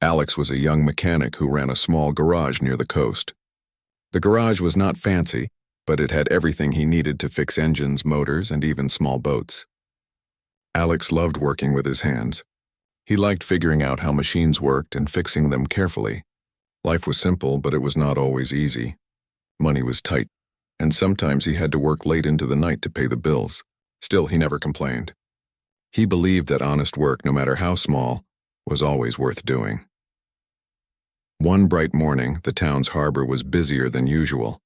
Alex was a young mechanic who ran a small garage near the coast. The garage was not fancy, but it had everything he needed to fix engines, motors, and even small boats. Alex loved working with his hands. He liked figuring out how machines worked and fixing them carefully. Life was simple, but it was not always easy. Money was tight, and sometimes he had to work late into the night to pay the bills. Still, he never complained. He believed that honest work, no matter how small, was always worth doing. One bright morning, the town's harbor was busier than usual.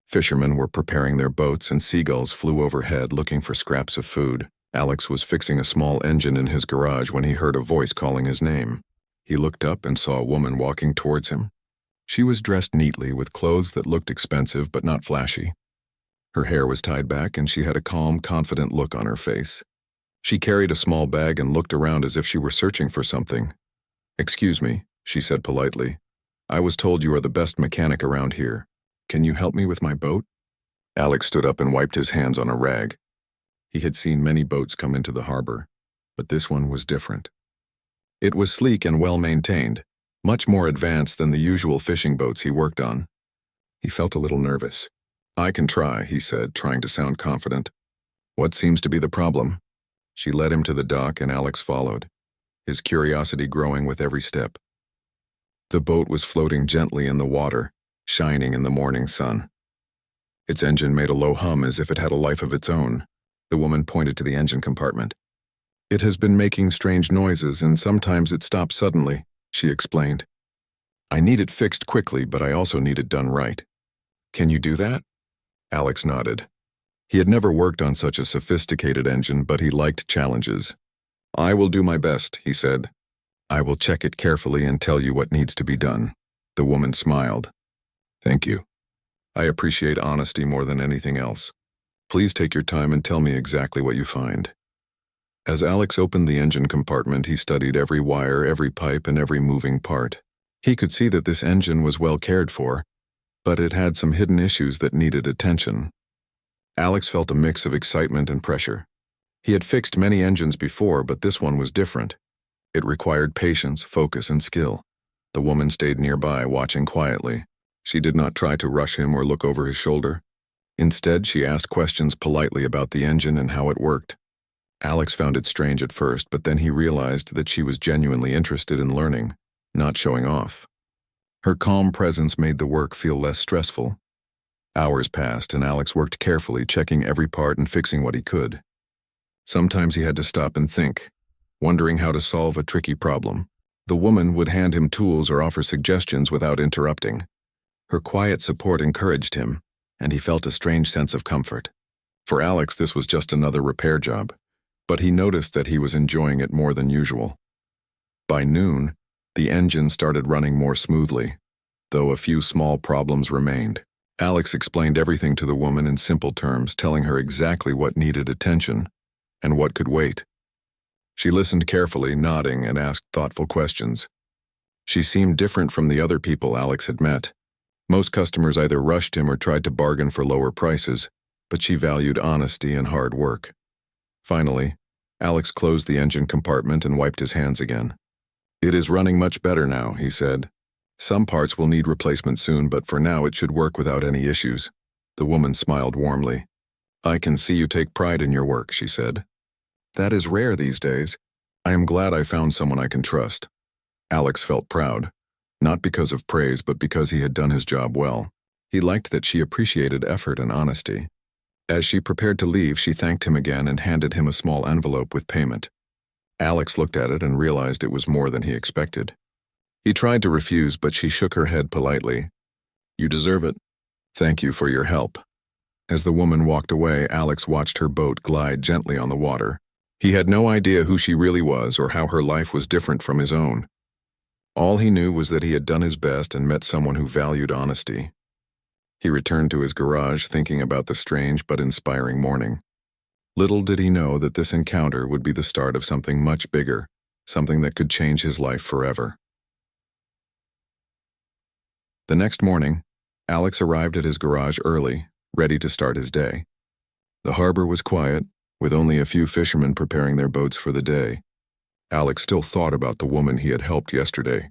Fishermen were preparing their boats and seagulls flew overhead looking for scraps of food. Alex was fixing a small engine in his garage when he heard a voice calling his name. He looked up and saw a woman walking towards him. She was dressed neatly with clothes that looked expensive but not flashy. Her hair was tied back and she had a calm, confident look on her face. She carried a small bag and looked around as if she were searching for something. "Excuse me," she said politely. "I was told you are the best mechanic around here. Can you help me with my boat?" Alex stood up and wiped his hands on a rag. He had seen many boats come into the harbor, but this one was different. It was sleek and well-maintained, much more advanced than the usual fishing boats he worked on. He felt a little nervous. "I can try," he said, trying to sound confident. "What seems to be the problem?" She led him to the dock and Alex followed, his curiosity growing with every step. The boat was floating gently in the water, shining in the morning sun. Its engine made a low hum as if it had a life of its own. The woman pointed to the engine compartment. "It has been making strange noises and sometimes it stops suddenly," she explained. "I need it fixed quickly, but I also need it done right. Can you do that?" Alex nodded. He had never worked on such a sophisticated engine, but he liked challenges. "I will do my best," he said. "I will check it carefully and tell you what needs to be done." The woman smiled. "Thank you. I appreciate honesty more than anything else. Please take your time and tell me exactly what you find." As Alex opened the engine compartment, he studied every wire, every pipe, and every moving part. He could see that this engine was well cared for, but it had some hidden issues that needed attention. Alex felt a mix of excitement and pressure. He had fixed many engines before, but this one was different. It required patience, focus, and skill. The woman stayed nearby, watching quietly. She did not try to rush him or look over his shoulder. Instead, she asked questions politely about the engine and how it worked. Alex found it strange at first, but then he realized that she was genuinely interested in learning, not showing off. Her calm presence made the work feel less stressful. Hours passed, and Alex worked carefully, checking every part and fixing what he could. Sometimes he had to stop and think, wondering how to solve a tricky problem. The woman would hand him tools or offer suggestions without interrupting. Her quiet support encouraged him, and he felt a strange sense of comfort. For Alex, this was just another repair job, but he noticed that he was enjoying it more than usual. By noon, the engine started running more smoothly, though a few small problems remained. Alex explained everything to the woman in simple terms, telling her exactly what needed attention and what could wait. She listened carefully, nodding, and asked thoughtful questions. She seemed different from the other people Alex had met. Most customers either rushed him or tried to bargain for lower prices, but she valued honesty and hard work. Finally, Alex closed the engine compartment and wiped his hands again. "It is running much better now," he said. "Some parts will need replacement soon, but for now it should work without any issues." The woman smiled warmly. "I can see you take pride in your work," she said. "That is rare these days. I am glad I found someone I can trust." Alex felt proud, not because of praise, but because he had done his job well. He liked that she appreciated effort and honesty. As she prepared to leave, she thanked him again and handed him a small envelope with payment. Alex looked at it and realized it was more than he expected. He tried to refuse, but she shook her head politely. "You deserve it. Thank you for your help." As the woman walked away, Alex watched her boat glide gently on the water. He had no idea who she really was or how her life was different from his own. All he knew was that he had done his best and met someone who valued honesty. He returned to his garage thinking about the strange but inspiring morning. Little did he know that this encounter would be the start of something much bigger, something that could change his life forever. The next morning, Alex arrived at his garage early, ready to start his day. The harbor was quiet, with only a few fishermen preparing their boats for the day. Alex still thought about the woman he had helped yesterday.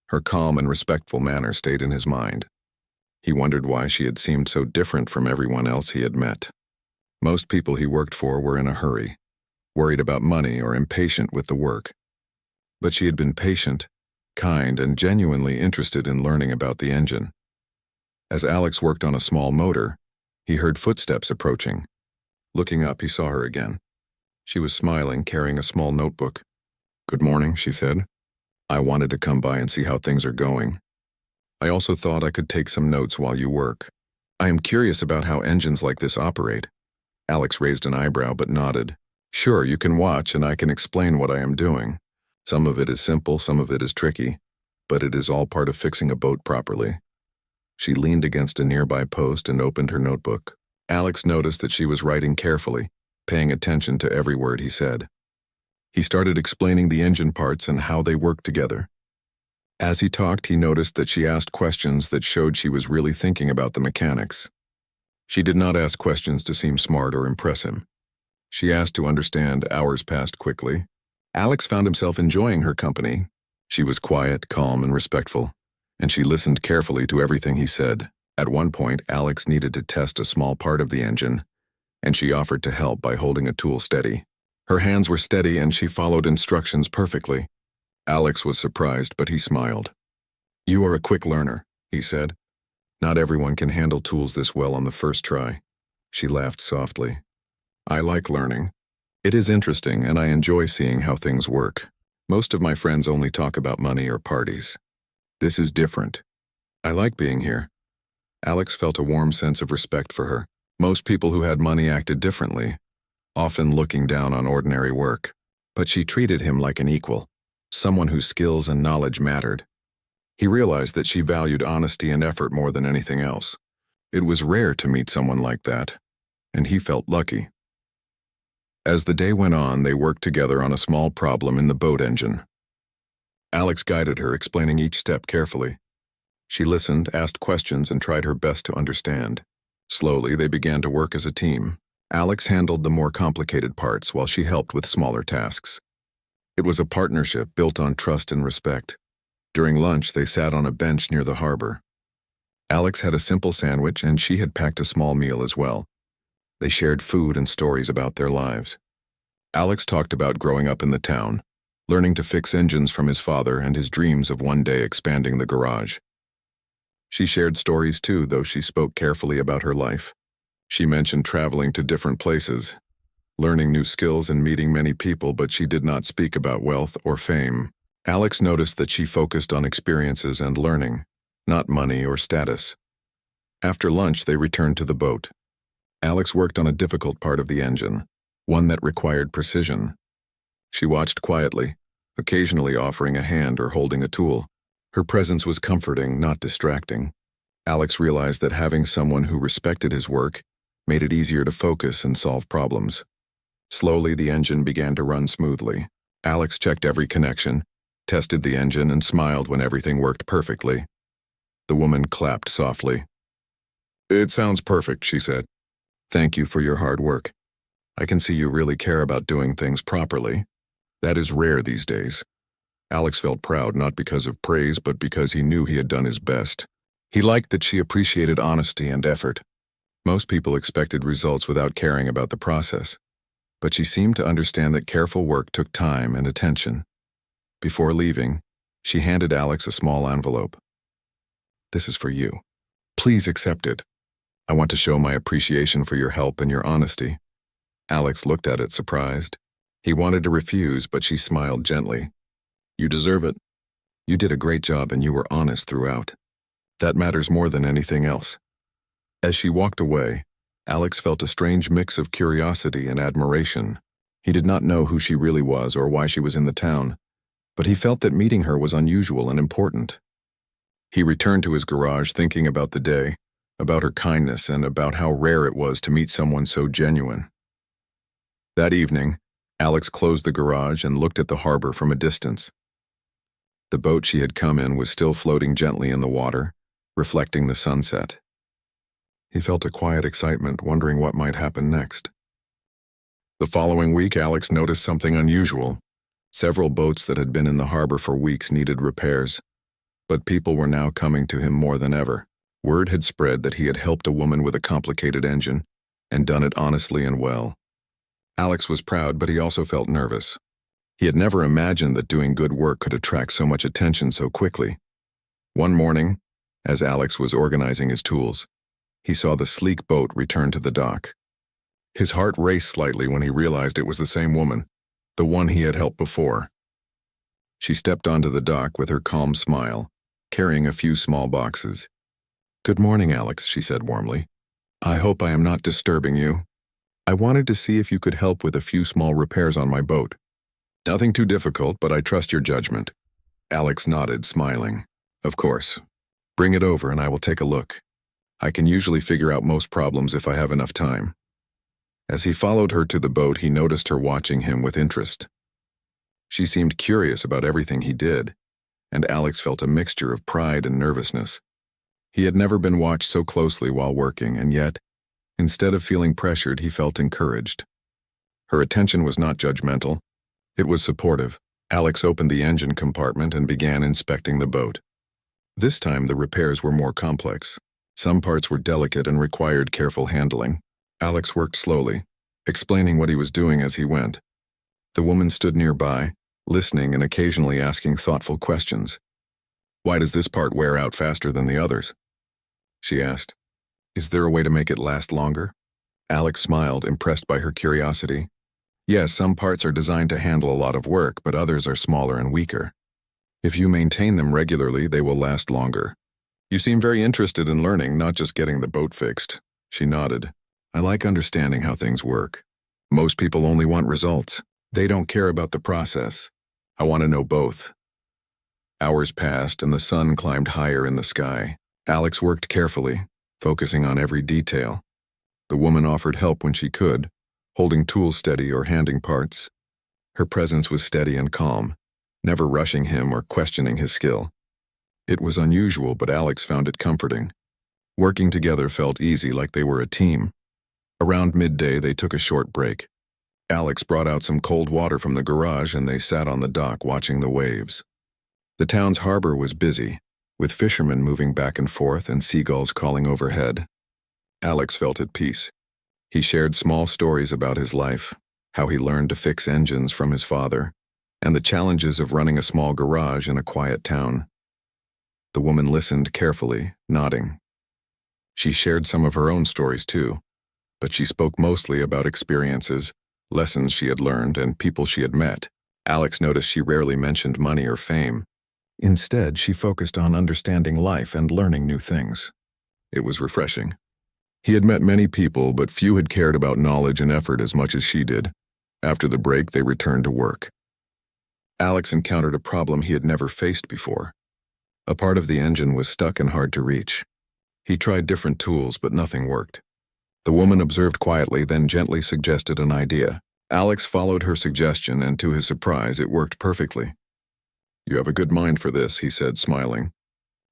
Her calm and respectful manner stayed in his mind. He wondered why she had seemed so different from everyone else he had met. Most people he worked for were in a hurry, worried about money or impatient with the work. But she had been patient, kind, and genuinely interested in learning about the engine. As Alex worked on a small motor, he heard footsteps approaching. Looking up, he saw her again. She was smiling, carrying a small notebook. "Good morning," she said. "I wanted to come by and see how things are going. I also thought I could take some notes while you work. I am curious about how engines like this operate." Alex raised an eyebrow but nodded. "Sure, you can watch and I can explain what I am doing. Some of it is simple, some of it is tricky, but it is all part of fixing a boat properly." She leaned against a nearby post and opened her notebook. Alex noticed that she was writing carefully, paying attention to every word he said. He started explaining the engine parts and how they worked together. As he talked, he noticed that she asked questions that showed she was really thinking about the mechanics. She did not ask questions to seem smart or impress him. She asked to understand. Hours passed quickly. Alex found himself enjoying her company. She was quiet, calm, and respectful, and she listened carefully to everything he said. At one point, Alex needed to test a small part of the engine, and she offered to help by holding a tool steady. Her hands were steady and she followed instructions perfectly. Alex was surprised, but he smiled. "You are a quick learner," he said. "Not everyone can handle tools this well on the first try." She laughed softly. "I like learning. It is interesting and I enjoy seeing how things work. Most of my friends only talk about money or parties. This is different. I like being here." Alex felt a warm sense of respect for her. Most people who had money acted differently, often looking down on ordinary work. But she treated him like an equal, someone whose skills and knowledge mattered. He realized that she valued honesty and effort more than anything else. It was rare to meet someone like that, and he felt lucky. As the day went on, they worked together on a small problem in the boat engine. Alex guided her, explaining each step carefully. She listened, asked questions, and tried her best to understand. Slowly, they began to work as a team. Alex handled the more complicated parts while she helped with smaller tasks. It was a partnership built on trust and respect. During lunch, they sat on a bench near the harbor. Alex had a simple sandwich and she had packed a small meal as well. They shared food and stories about their lives. Alex talked about growing up in the town, learning to fix engines from his father and his dreams of one day expanding the garage. She shared stories too, though she spoke carefully about her life. She mentioned traveling to different places, learning new skills and meeting many people, but she did not speak about wealth or fame. Alex noticed that she focused on experiences and learning, not money or status. After lunch, they returned to the boat. Alex worked on a difficult part of the engine, one that required precision. She watched quietly, occasionally offering a hand or holding a tool. Her presence was comforting, not distracting. Alex realized that having someone who respected his work made it easier to focus and solve problems. Slowly, the engine began to run smoothly. Alex checked every connection, tested the engine, and smiled when everything worked perfectly. The woman clapped softly. "It sounds perfect," she said. "Thank you for your hard work. I can see you really care about doing things properly. That is rare these days." Alex felt proud not because of praise, but because he knew he had done his best. He liked that she appreciated honesty and effort. Most people expected results without caring about the process, but she seemed to understand that careful work took time and attention. Before leaving, she handed Alex a small envelope. "This is for you. Please accept it. I want to show my appreciation for your help and your honesty." Alex looked at it, surprised. He wanted to refuse, but she smiled gently. "You deserve it. You did a great job and you were honest throughout. That matters more than anything else." As she walked away, Alex felt a strange mix of curiosity and admiration. He did not know who she really was or why she was in the town, but he felt that meeting her was unusual and important. He returned to his garage thinking about the day, about her kindness, and about how rare it was to meet someone so genuine. That evening, Alex closed the garage and looked at the harbor from a distance. The boat she had come in was still floating gently in the water, reflecting the sunset. He felt a quiet excitement, wondering what might happen next. The following week, Alex noticed something unusual. Several boats that had been in the harbor for weeks needed repairs. But people were now coming to him more than ever. Word had spread that he had helped a woman with a complicated engine, and done it honestly and well. Alex was proud, but he also felt nervous. He had never imagined that doing good work could attract so much attention so quickly. One morning, as Alex was organizing his tools, he saw the sleek boat return to the dock. His heart raced slightly when he realized it was the same woman, the one he had helped before. She stepped onto the dock with her calm smile, carrying a few small boxes. "Good morning, Alex," she said warmly. "I hope I am not disturbing you. I wanted to see if you could help with a few small repairs on my boat." "Nothing too difficult, but I trust your judgment." Alex nodded, smiling. "Of course. Bring it over and I will take a look. I can usually figure out most problems if I have enough time." As he followed her to the boat, he noticed her watching him with interest. She seemed curious about everything he did, and Alex felt a mixture of pride and nervousness. He had never been watched so closely while working, and yet, instead of feeling pressured, he felt encouraged. Her attention was not judgmental. It was supportive. Alex opened the engine compartment and began inspecting the boat. This time, the repairs were more complex. Some parts were delicate and required careful handling. Alex worked slowly, explaining what he was doing as he went. The woman stood nearby, listening and occasionally asking thoughtful questions. "Why does this part wear out faster than the others?" she asked. "Is there a way to make it last longer?" Alex smiled, impressed by her curiosity. "Yes, some parts are designed to handle a lot of work, but others are smaller and weaker. If you maintain them regularly, they will last longer. You seem very interested in learning, not just getting the boat fixed." She nodded. "I like understanding how things work. Most people only want results. They don't care about the process. I want to know both." Hours passed and the sun climbed higher in the sky. Alex worked carefully, focusing on every detail. The woman offered help when she could, holding tools steady or handing parts. Her presence was steady and calm, never rushing him or questioning his skill. It was unusual, but Alex found it comforting. Working together felt easy, like they were a team. Around midday, they took a short break. Alex brought out some cold water from the garage and they sat on the dock watching the waves. The town's harbor was busy, with fishermen moving back and forth and seagulls calling overhead. Alex felt at peace. He shared small stories about his life, how he learned to fix engines from his father, and the challenges of running a small garage in a quiet town. The woman listened carefully, nodding. She shared some of her own stories too, but she spoke mostly about experiences, lessons she had learned, and people she had met. Alex noticed she rarely mentioned money or fame. Instead, she focused on understanding life and learning new things. It was refreshing. He had met many people, but few had cared about knowledge and effort as much as she did. After the break, they returned to work. Alex encountered a problem he had never faced before. A part of the engine was stuck and hard to reach. He tried different tools, but nothing worked. The woman observed quietly, then gently suggested an idea. Alex followed her suggestion, and to his surprise, it worked perfectly. "You have a good mind for this," he said, smiling.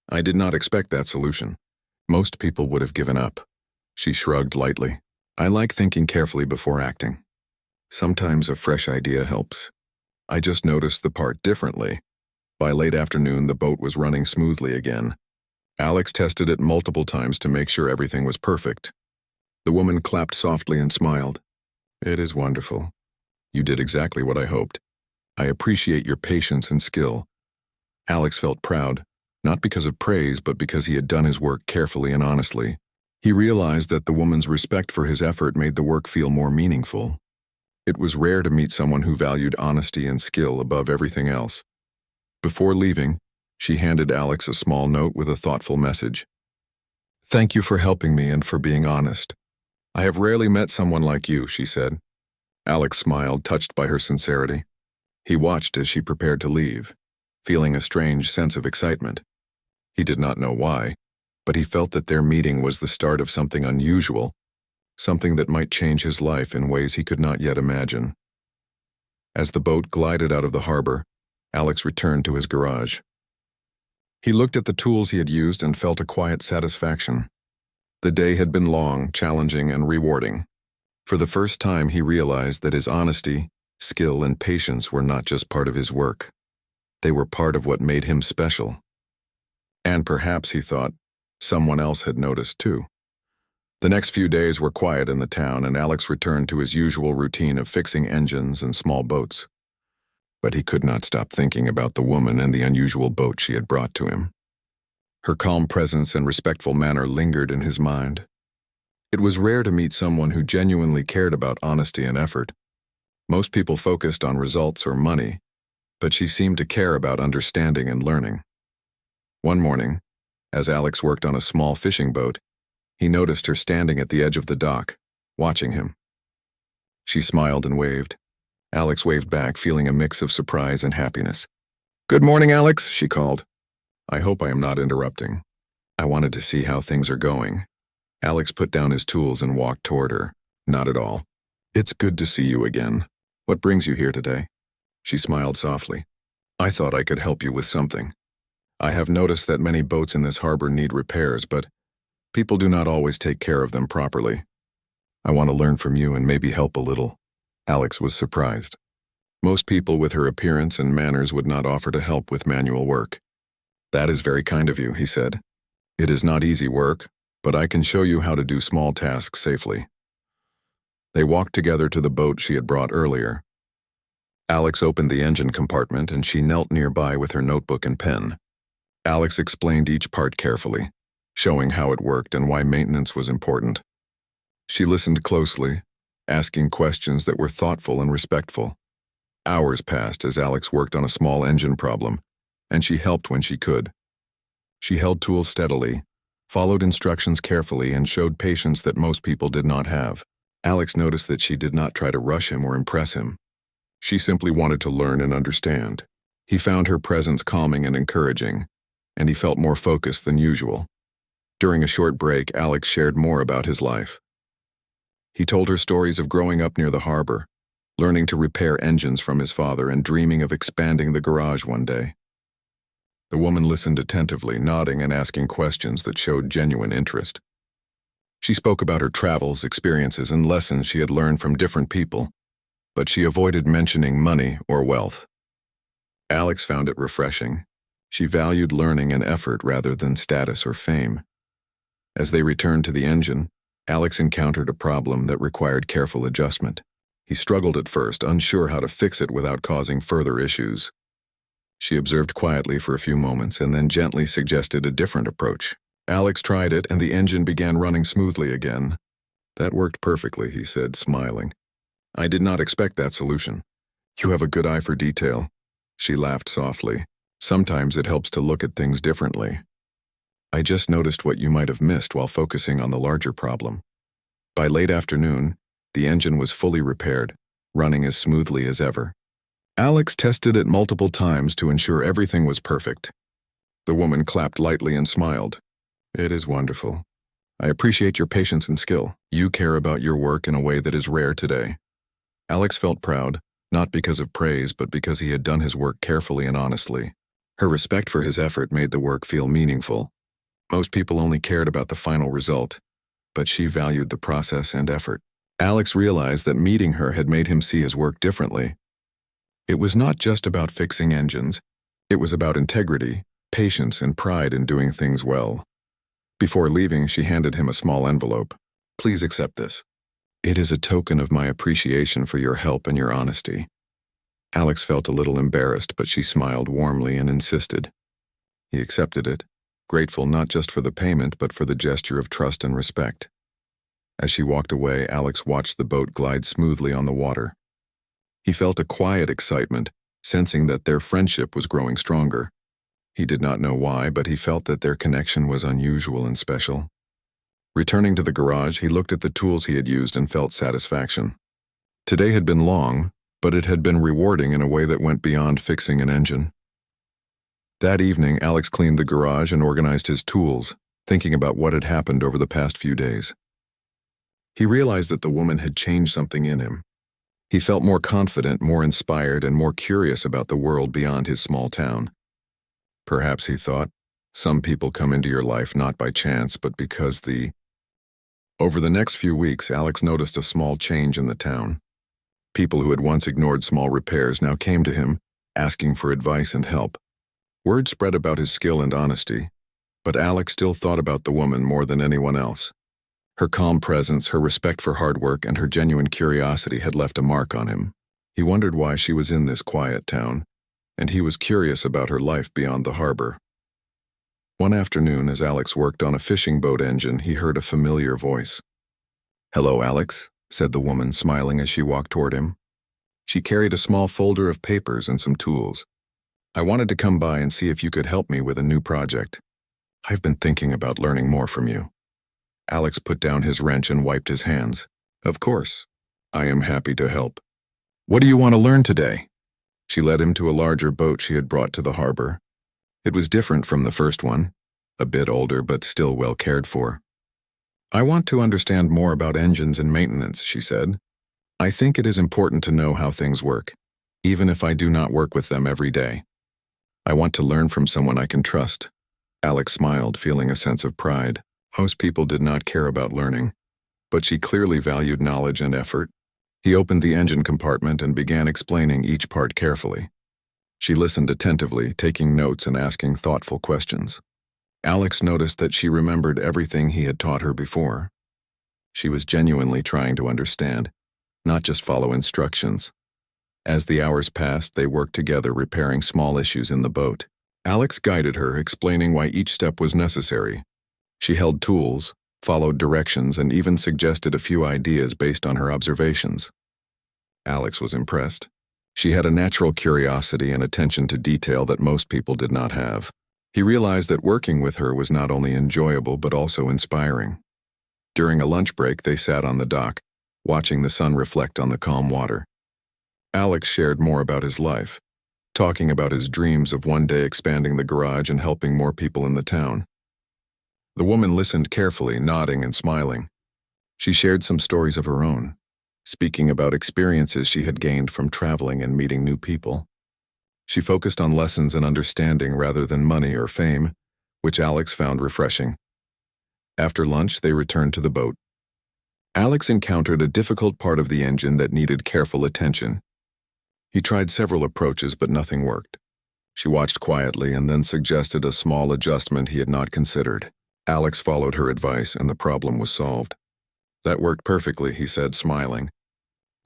"I did not expect that solution. Most people would have given up." She shrugged lightly. "I like thinking carefully before acting. Sometimes a fresh idea helps. I just noticed the part differently." By late afternoon, the boat was running smoothly again. Alex tested it multiple times to make sure everything was perfect. The woman clapped softly and smiled. "It is wonderful. You did exactly what I hoped. I appreciate your patience and skill." Alex felt proud, not because of praise, but because he had done his work carefully and honestly. He realized that the woman's respect for his effort made the work feel more meaningful. It was rare to meet someone who valued honesty and skill above everything else. Before leaving, she handed Alex a small note with a thoughtful message. "Thank you for helping me and for being honest. I have rarely met someone like you," she said. Alex smiled, touched by her sincerity. He watched as she prepared to leave, feeling a strange sense of excitement. He did not know why, but he felt that their meeting was the start of something unusual, something that might change his life in ways he could not yet imagine. As the boat glided out of the harbor, Alex returned to his garage. He looked at the tools he had used and felt a quiet satisfaction. The day had been long, challenging, and rewarding. For the first time, he realized that his honesty, skill, and patience were not just part of his work. They were part of what made him special. And perhaps, he thought, someone else had noticed too. The next few days were quiet in the town, and Alex returned to his usual routine of fixing engines and small boats. But he could not stop thinking about the woman and the unusual boat she had brought to him. Her calm presence and respectful manner lingered in his mind. It was rare to meet someone who genuinely cared about honesty and effort. Most people focused on results or money, but she seemed to care about understanding and learning. One morning, as Alex worked on a small fishing boat, he noticed her standing at the edge of the dock, watching him. She smiled and waved. Alex waved back, feeling a mix of surprise and happiness. "Good morning, Alex," she called. "I hope I am not interrupting. I wanted to see how things are going." Alex put down his tools and walked toward her. "Not at all. It's good to see you again. What brings you here today?" She smiled softly. "I thought I could help you with something. I have noticed that many boats in this harbor need repairs, but people do not always take care of them properly. I want to learn from you and maybe help a little." Alex was surprised. Most people with her appearance and manners would not offer to help with manual work. "That is very kind of you," he said. "It is not easy work, but I can show you how to do small tasks safely." They walked together to the boat she had brought earlier. Alex opened the engine compartment and she knelt nearby with her notebook and pen. Alex explained each part carefully, showing how it worked and why maintenance was important. She listened closely, asking questions that were thoughtful and respectful. Hours passed as Alex worked on a small engine problem, and she helped when she could. She held tools steadily, followed instructions carefully, and showed patience that most people did not have. Alex noticed that she did not try to rush him or impress him. She simply wanted to learn and understand. He found her presence calming and encouraging, and he felt more focused than usual. During a short break, Alex shared more about his life. He told her stories of growing up near the harbor, learning to repair engines from his father, and dreaming of expanding the garage one day. The woman listened attentively, nodding and asking questions that showed genuine interest. She spoke about her travels, experiences, and lessons she had learned from different people, but she avoided mentioning money or wealth. Alex found it refreshing. She valued learning and effort rather than status or fame. As they returned to the engine, Alex encountered a problem that required careful adjustment. He struggled at first, unsure how to fix it without causing further issues. She observed quietly for a few moments and then gently suggested a different approach. Alex tried it, and the engine began running smoothly again. "That worked perfectly," he said, smiling. "I did not expect that solution. You have a good eye for detail." She laughed softly. "Sometimes it helps to look at things differently. I just noticed what you might have missed while focusing on the larger problem." By late afternoon, the engine was fully repaired, running as smoothly as ever. Alex tested it multiple times to ensure everything was perfect. The woman clapped lightly and smiled. "It is wonderful. I appreciate your patience and skill. You care about your work in a way that is rare today." Alex felt proud, not because of praise, but because he had done his work carefully and honestly. Her respect for his effort made the work feel meaningful. Most people only cared about the final result, but she valued the process and effort. Alex realized that meeting her had made him see his work differently. It was not just about fixing engines. It was about integrity, patience, and pride in doing things well. Before leaving, she handed him a small envelope. "Please accept this. It is a token of my appreciation for your help and your honesty." Alex felt a little embarrassed, but she smiled warmly and insisted. He accepted it, grateful not just for the payment but for the gesture of trust and respect. As she walked away, Alex watched the boat glide smoothly on the water. He felt a quiet excitement, sensing that their friendship was growing stronger. He did not know why, but he felt that their connection was unusual and special. Returning to the garage, he looked at the tools he had used and felt satisfaction. Today had been long, but it had been rewarding in a way that went beyond fixing an engine. That evening, Alex cleaned the garage and organized his tools, thinking about what had happened over the past few days. He realized that the woman had changed something in him. He felt more confident, more inspired, and more curious about the world beyond his small town. Perhaps, he thought, some people come into your life not by chance, but because Over the next few weeks, Alex noticed a small change in the town. People who had once ignored small repairs now came to him, asking for advice and help. Word spread about his skill and honesty, But Alex still thought about the woman more than anyone else. Her calm presence, her respect for hard work, and her genuine curiosity had left a mark on him. He wondered why she was in this quiet town, and he was curious about her life beyond the harbor. One afternoon, as Alex worked on a fishing boat engine, he heard a familiar voice. "Hello, Alex," said the woman, smiling as she walked toward him. She carried a small folder of papers and some tools. "I wanted to come by and see if you could help me with a new project. I've been thinking about learning more from you." Alex put down his wrench and wiped his hands. "Of course. I am happy to help. What do you want to learn today?" She led him to a larger boat she had brought to the harbor. It was different from the first one, a bit older but still well cared for. "I want to understand more about engines and maintenance," she said. "I think it is important to know how things work, even if I do not work with them every day. I want to learn from someone I can trust." Alex smiled, feeling a sense of pride. Most people did not care about learning, but she clearly valued knowledge and effort. He opened the engine compartment and began explaining each part carefully. She listened attentively, taking notes and asking thoughtful questions. Alex noticed that she remembered everything he had taught her before. She was genuinely trying to understand, not just follow instructions. As the hours passed, they worked together repairing small issues in the boat. Alex guided her, explaining why each step was necessary. She held tools, followed directions, and even suggested a few ideas based on her observations. Alex was impressed. She had a natural curiosity and attention to detail that most people did not have. He realized that working with her was not only enjoyable but also inspiring. During a lunch break, they sat on the dock, watching the sun reflect on the calm water. Alex shared more about his life, talking about his dreams of one day expanding the garage and helping more people in the town. The woman listened carefully, nodding and smiling. She shared some stories of her own, speaking about experiences she had gained from traveling and meeting new people. She focused on lessons and understanding rather than money or fame, which Alex found refreshing. After lunch, they returned to the boat. Alex encountered a difficult part of the engine that needed careful attention. He tried several approaches, but nothing worked. She watched quietly and then suggested a small adjustment he had not considered. Alex followed her advice, and the problem was solved. "That worked perfectly," he said, smiling.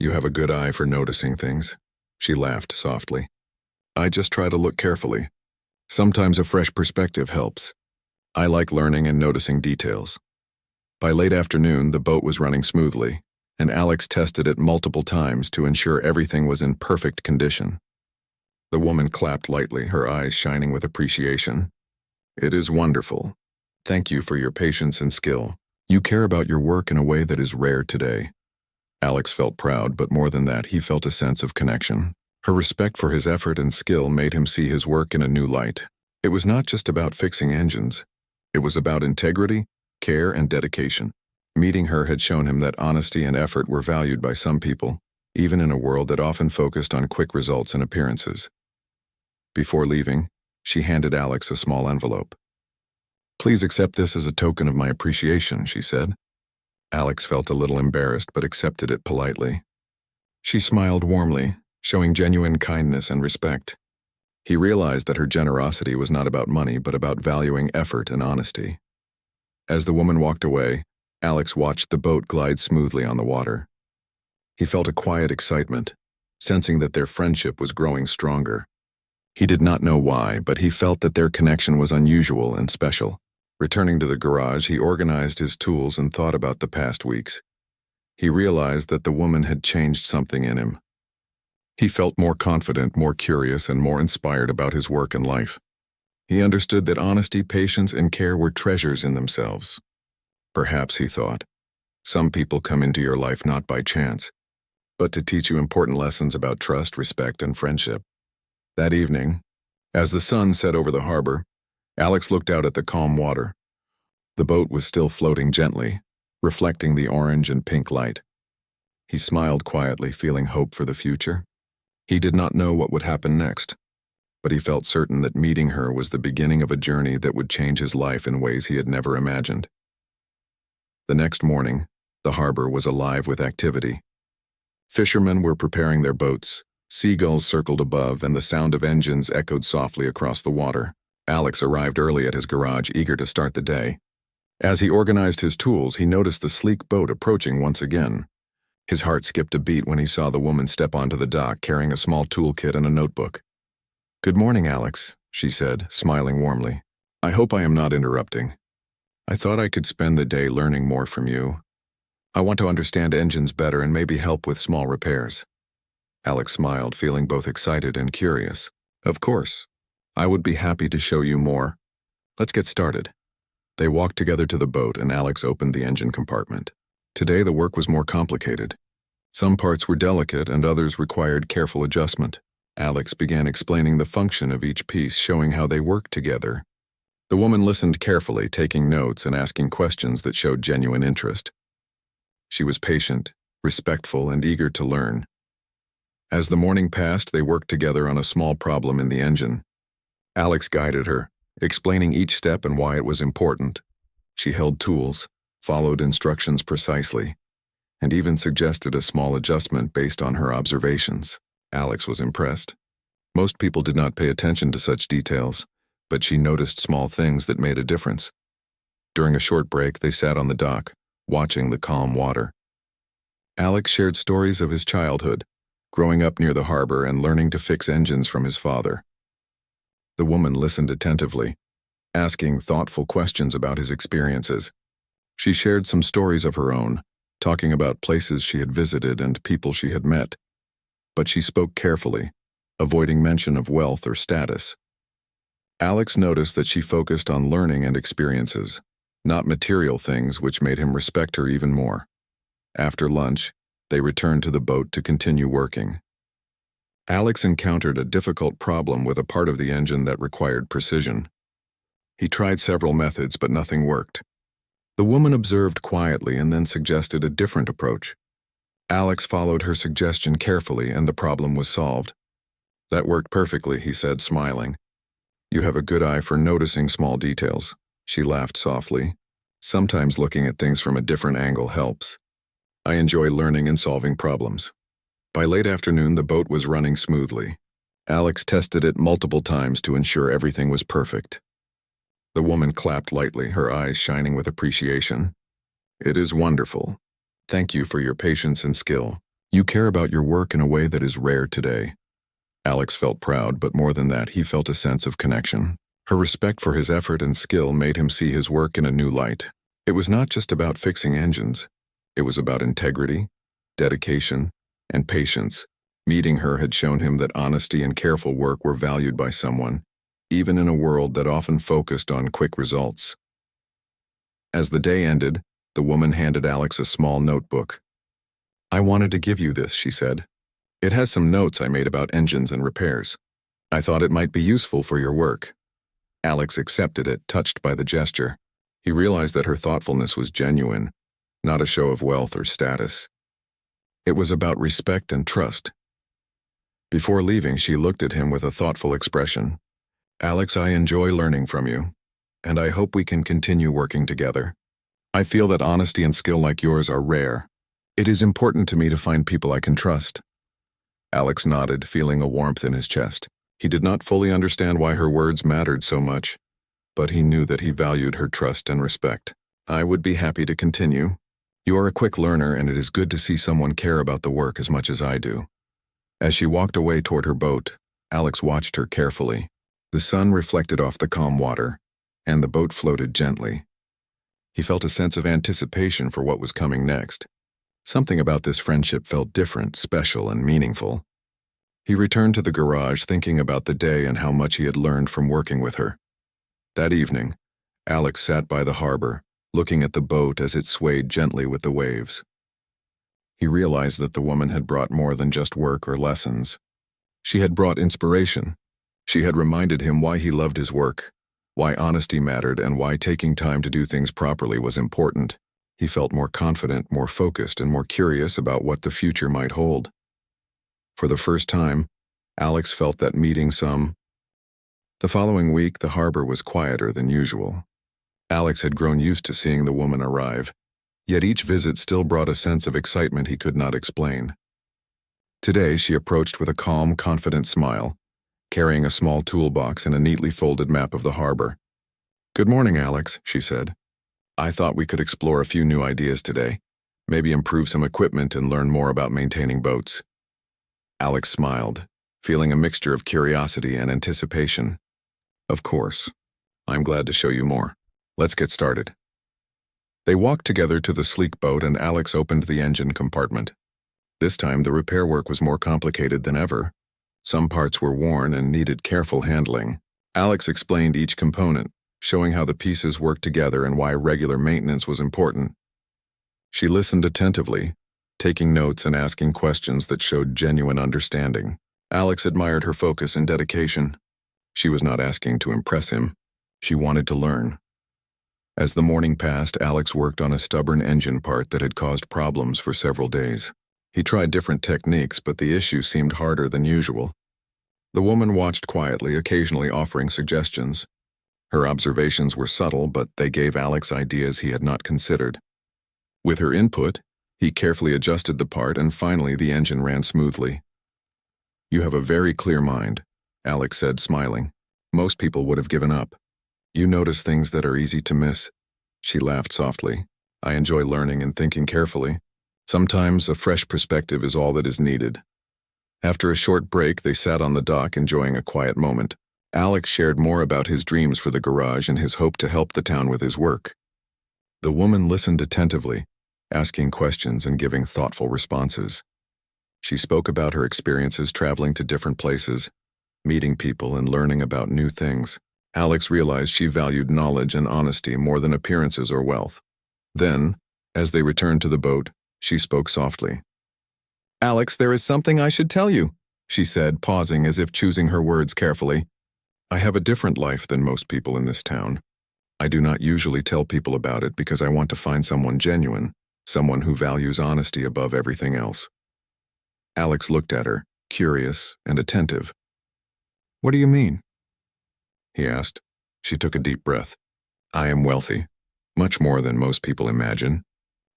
"You have a good eye for noticing things." She laughed softly. "I just try to look carefully. Sometimes a fresh perspective helps. I like learning and noticing details." By late afternoon, the boat was running smoothly, and Alex tested it multiple times to ensure everything was in perfect condition. The woman clapped lightly, her eyes shining with appreciation. "It is wonderful. Thank you for your patience and skill. You care about your work in a way that is rare today." Alex felt proud, but more than that, he felt a sense of connection. Her respect for his effort and skill made him see his work in a new light. It was not just about fixing engines. It was about integrity, care, and dedication. Meeting her had shown him that honesty and effort were valued by some people, even in a world that often focused on quick results and appearances. Before leaving, she handed Alex a small envelope. "Please accept this as a token of my appreciation," she said. Alex felt a little embarrassed but accepted it politely. She smiled warmly, showing genuine kindness and respect. He realized that her generosity was not about money but about valuing effort and honesty. As the woman walked away, Alex watched the boat glide smoothly on the water. He felt a quiet excitement, sensing that their friendship was growing stronger. He did not know why, but he felt that their connection was unusual and special. Returning to the garage, he organized his tools and thought about the past weeks. He realized that the woman had changed something in him. He felt more confident, more curious, and more inspired about his work and life. He understood that honesty, patience, and care were treasures in themselves. Perhaps, he thought, some people come into your life not by chance, but to teach you important lessons about trust, respect, and friendship. That evening, as the sun set over the harbor, Alex looked out at the calm water. The boat was still floating gently, reflecting the orange and pink light. He smiled quietly, feeling hope for the future. He did not know what would happen next, but he felt certain that meeting her was the beginning of a journey that would change his life in ways he had never imagined. The next morning, the harbor was alive with activity. Fishermen were preparing their boats, seagulls circled above, and the sound of engines echoed softly across the water. Alex arrived early at his garage, eager to start the day. As he organized his tools, he noticed the sleek boat approaching once again. His heart skipped a beat when he saw the woman step onto the dock carrying a small toolkit and a notebook. "Good morning, Alex," she said, smiling warmly. "I hope I am not interrupting. I thought I could spend the day learning more from you. I want to understand engines better and maybe help with small repairs." Alex smiled, feeling both excited and curious. "Of course. I would be happy to show you more. Let's get started." They walked together to the boat and Alex opened the engine compartment. Today the work was more complicated. Some parts were delicate and others required careful adjustment. Alex began explaining the function of each piece, showing how they worked together. The woman listened carefully, taking notes and asking questions that showed genuine interest. She was patient, respectful, and eager to learn. As the morning passed, they worked together on a small problem in the engine. Alex guided her, explaining each step and why it was important. She held tools, followed instructions precisely, and even suggested a small adjustment based on her observations. Alex was impressed. Most people did not pay attention to such details, but she noticed small things that made a difference. During a short break, they sat on the dock, watching the calm water. Alex shared stories of his childhood, growing up near the harbor and learning to fix engines from his father. The woman listened attentively, asking thoughtful questions about his experiences. She shared some stories of her own, talking about places she had visited and people she had met. But she spoke carefully, avoiding mention of wealth or status. Alex noticed that she focused on learning and experiences, not material things, which made him respect her even more. After lunch, they returned to the boat to continue working. Alex encountered a difficult problem with a part of the engine that required precision. He tried several methods, but nothing worked. The woman observed quietly and then suggested a different approach. Alex followed her suggestion carefully and the problem was solved. "That worked perfectly," he said, smiling. "You have a good eye for noticing small details." She laughed softly. "Sometimes looking at things from a different angle helps. I enjoy learning and solving problems." By late afternoon, the boat was running smoothly. Alex tested it multiple times to ensure everything was perfect. The woman clapped lightly, her eyes shining with appreciation. "It is wonderful. Thank you for your patience and skill. You care about your work in a way that is rare today." Alex felt proud, but more than that, he felt a sense of connection. Her respect for his effort and skill made him see his work in a new light. It was not just about fixing engines. It was about integrity, dedication, and patience. Meeting her had shown him that honesty and careful work were valued by someone, even in a world that often focused on quick results. As the day ended, the woman handed Alex a small notebook. "I wanted to give you this," she said. "It has some notes I made about engines and repairs. I thought it might be useful for your work." Alex accepted it, touched by the gesture. He realized that her thoughtfulness was genuine, not a show of wealth or status. It was about respect and trust. Before leaving, she looked at him with a thoughtful expression. "Alex, I enjoy learning from you, and I hope we can continue working together. I feel that honesty and skill like yours are rare. It is important to me to find people I can trust." Alex nodded, feeling a warmth in his chest. He did not fully understand why her words mattered so much, but he knew that he valued her trust and respect. "I would be happy to continue. You are a quick learner, and it is good to see someone care about the work as much as I do." As she walked away toward her boat, Alex watched her carefully. The sun reflected off the calm water, and the boat floated gently. He felt a sense of anticipation for what was coming next. Something about this friendship felt different, special, and meaningful. He returned to the garage thinking about the day and how much he had learned from working with her. That evening, Alex sat by the harbor, looking at the boat as it swayed gently with the waves. He realized that the woman had brought more than just work or lessons. She had brought inspiration. She had reminded him why he loved his work, why honesty mattered, and why taking time to do things properly was important. He felt more confident, more focused, and more curious about what the future might hold. For the first time, Alex felt that meeting some. The following week, the harbor was quieter than usual. Alex had grown used to seeing the woman arrive, yet each visit still brought a sense of excitement he could not explain. Today, she approached with a calm, confident smile, carrying a small toolbox and a neatly folded map of the harbor. "Good morning, Alex," she said. "I thought we could explore a few new ideas today, maybe improve some equipment and learn more about maintaining boats." Alex smiled, feeling a mixture of curiosity and anticipation. "Of course. I'm glad to show you more. Let's get started." They walked together to the sleek boat and Alex opened the engine compartment. This time the repair work was more complicated than ever. Some parts were worn and needed careful handling. Alex explained each component, showing how the pieces worked together and why regular maintenance was important. She listened attentively, taking notes and asking questions that showed genuine understanding. Alex admired her focus and dedication. She was not asking to impress him. She wanted to learn. As the morning passed, Alex worked on a stubborn engine part that had caused problems for several days. He tried different techniques, but the issue seemed harder than usual. The woman watched quietly, occasionally offering suggestions. Her observations were subtle, but they gave Alex ideas he had not considered. With her input, he carefully adjusted the part and finally the engine ran smoothly. "You have a very clear mind," Alex said, smiling. "Most people would have given up. You notice things that are easy to miss." She laughed softly. "I enjoy learning and thinking carefully. Sometimes a fresh perspective is all that is needed." After a short break, they sat on the dock enjoying a quiet moment. Alex shared more about his dreams for the garage and his hope to help the town with his work. The woman listened attentively, asking questions and giving thoughtful responses. She spoke about her experiences traveling to different places, meeting people and learning about new things. Alex realized she valued knowledge and honesty more than appearances or wealth. Then, as they returned to the boat, she spoke softly. "Alex, there is something I should tell you," she said, pausing as if choosing her words carefully. "I have a different life than most people in this town. I do not usually tell people about it because I want to find someone genuine, someone who values honesty above everything else." Alex looked at her, curious and attentive. "What do you mean?" he asked. She took a deep breath. "I am wealthy, much more than most people imagine.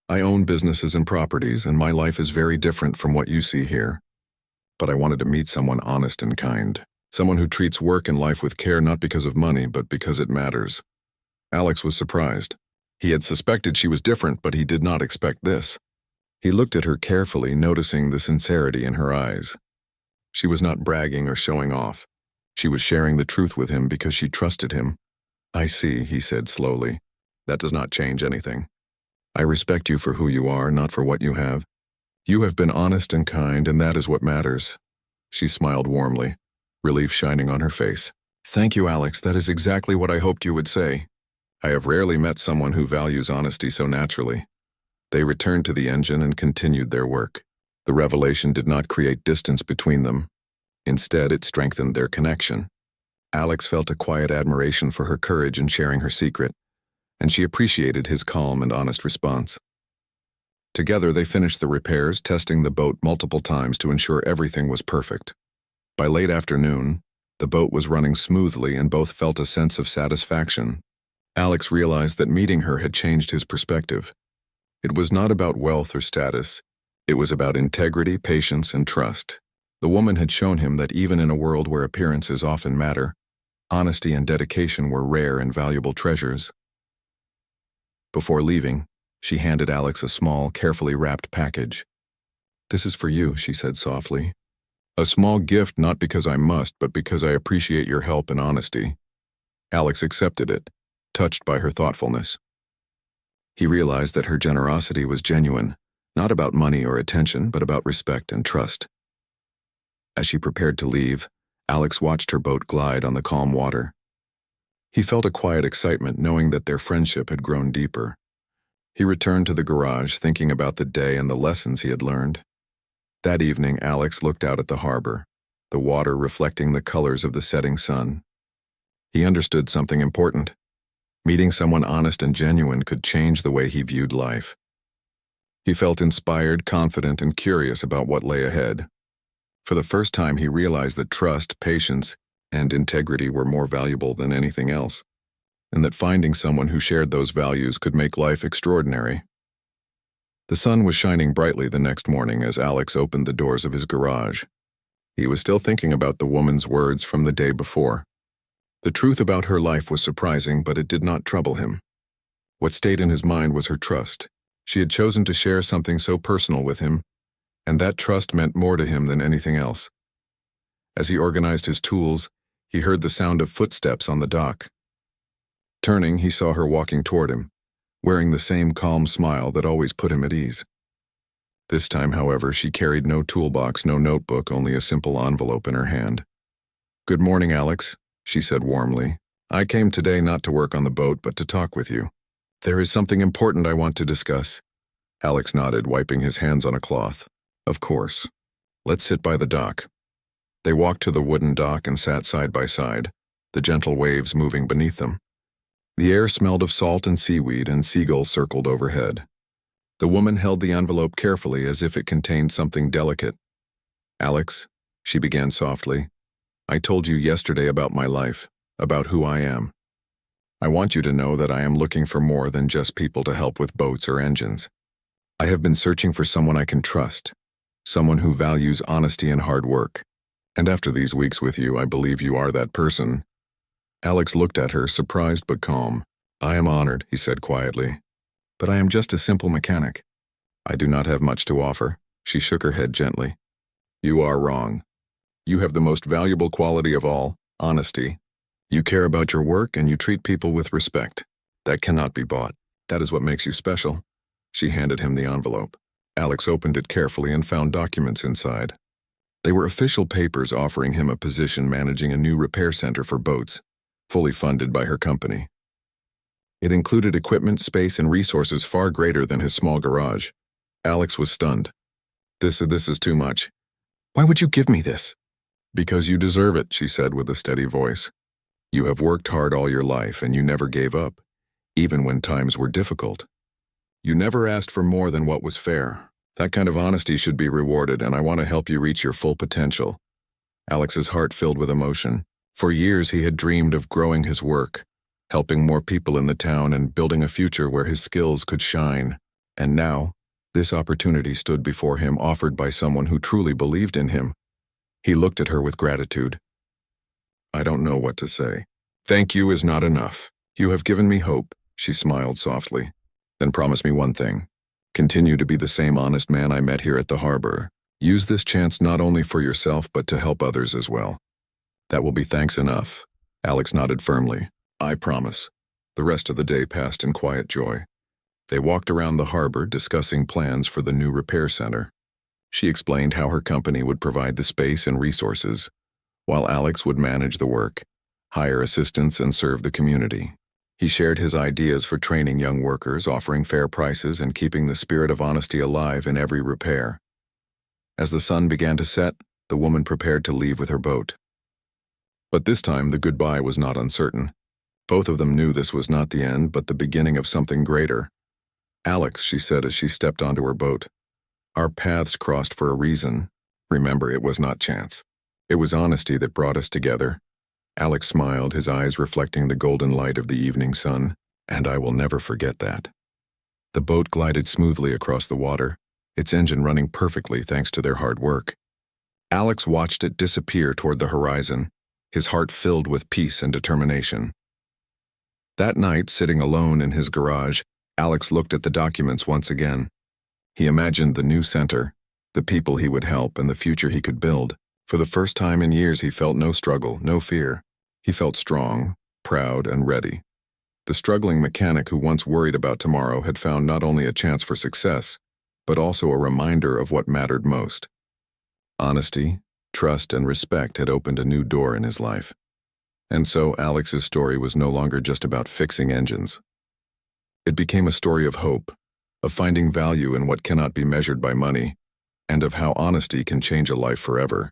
I own businesses and properties, and my life is very different from what you see here. But I wanted to meet someone honest and kind, someone who treats work and life with care not because of money, but because it matters." Alex was surprised. He had suspected she was different, but he did not expect this. He looked at her carefully, noticing the sincerity in her eyes. She was not bragging or showing off. She was sharing the truth with him because she trusted him. "I see," he said slowly. "That does not change anything. I respect you for who you are, not for what you have. You have been honest and kind, and that is what matters." She smiled warmly, relief shining on her face. "Thank you, Alex. That is exactly what I hoped you would say. I have rarely met someone who values honesty so naturally." They returned to the engine and continued their work. The revelation did not create distance between them. Instead, it strengthened their connection. Alex felt a quiet admiration for her courage in sharing her secret, and she appreciated his calm and honest response. Together, they finished the repairs, testing the boat multiple times to ensure everything was perfect. By late afternoon, the boat was running smoothly and both felt a sense of satisfaction. Alex realized that meeting her had changed his perspective. It was not about wealth or status. It was about integrity, patience, and trust. The woman had shown him that even in a world where appearances often matter, honesty and dedication were rare and valuable treasures. Before leaving, she handed Alex a small, carefully wrapped package. "This is for you," she said softly. "A small gift not because I must, but because I appreciate your help and honesty." Alex accepted it, touched by her thoughtfulness. He realized that her generosity was genuine, not about money or attention, but about respect and trust. As she prepared to leave, Alex watched her boat glide on the calm water. He felt a quiet excitement knowing that their friendship had grown deeper. He returned to the garage, thinking about the day and the lessons he had learned. That evening, Alex looked out at the harbor, the water reflecting the colors of the setting sun. He understood something important. Meeting someone honest and genuine could change the way he viewed life. He felt inspired, confident, and curious about what lay ahead. For the first time, he realized that trust, patience, and integrity were more valuable than anything else, and that finding someone who shared those values could make life extraordinary. The sun was shining brightly the next morning as Alex opened the doors of his garage. He was still thinking about the woman's words from the day before. The truth about her life was surprising, but it did not trouble him. What stayed in his mind was her trust. She had chosen to share something so personal with him, and that trust meant more to him than anything else. As he organized his tools, he heard the sound of footsteps on the dock. Turning, he saw her walking toward him, wearing the same calm smile that always put him at ease. This time, however, she carried no toolbox, no notebook, only a simple envelope in her hand. "Good morning, Alex," she said warmly. "I came today not to work on the boat, but to talk with you. There is something important I want to discuss." Alex nodded, wiping his hands on a cloth. "Of course. Let's sit by the dock." They walked to the wooden dock and sat side by side, the gentle waves moving beneath them. The air smelled of salt and seaweed, and seagulls circled overhead. The woman held the envelope carefully as if it contained something delicate. "Alex," she began softly, "I told you yesterday about my life, about who I am. I want you to know that I am looking for more than just people to help with boats or engines. I have been searching for someone I can trust, someone who values honesty and hard work. And after these weeks with you, I believe you are that person." Alex looked at her, surprised but calm. "I am honored," he said quietly. "But I am just a simple mechanic. I do not have much to offer." She shook her head gently. "You are wrong. You have the most valuable quality of all, honesty. You care about your work and you treat people with respect. That cannot be bought. That is what makes you special." She handed him the envelope. Alex opened it carefully and found documents inside. They were official papers offering him a position managing a new repair center for boats, fully funded by her company. It included equipment, space, and resources far greater than his small garage. Alex was stunned. This is too much. "Why would you give me this?" "Because you deserve it," she said with a steady voice. "You have worked hard all your life and you never gave up, even when times were difficult. You never asked for more than what was fair. That kind of honesty should be rewarded, and I want to help you reach your full potential." Alex's heart filled with emotion. For years he had dreamed of growing his work, helping more people in the town and building a future where his skills could shine. And now, this opportunity stood before him, offered by someone who truly believed in him. He looked at her with gratitude. "I don't know what to say. Thank you is not enough. You have given me hope," she smiled softly. "Then promise me one thing. Continue to be the same honest man I met here at the harbor. Use this chance not only for yourself but to help others as well." "That will be thanks enough." Alex nodded firmly. "I promise." The rest of the day passed in quiet joy. They walked around the harbor discussing plans for the new repair center. She explained how her company would provide the space and resources, while Alex would manage the work, hire assistants, and serve the community. He shared his ideas for training young workers, offering fair prices, and keeping the spirit of honesty alive in every repair. As the sun began to set, the woman prepared to leave with her boat. But this time the goodbye was not uncertain. Both of them knew this was not the end, but the beginning of something greater. "Alex," she said as she stepped onto her boat, "our paths crossed for a reason. Remember, it was not chance. It was honesty that brought us together." Alex smiled, his eyes reflecting the golden light of the evening sun. "And I will never forget that." The boat glided smoothly across the water, its engine running perfectly thanks to their hard work. Alex watched it disappear toward the horizon, his heart filled with peace and determination. That night, sitting alone in his garage, Alex looked at the documents once again. He imagined the new center, the people he would help, and the future he could build. For the first time in years, he felt no struggle, no fear. He felt strong, proud, and ready. The struggling mechanic who once worried about tomorrow had found not only a chance for success, but also a reminder of what mattered most. Honesty, trust, and respect had opened a new door in his life. And so Alex's story was no longer just about fixing engines. It became a story of hope, of finding value in what cannot be measured by money, and of how honesty can change a life forever.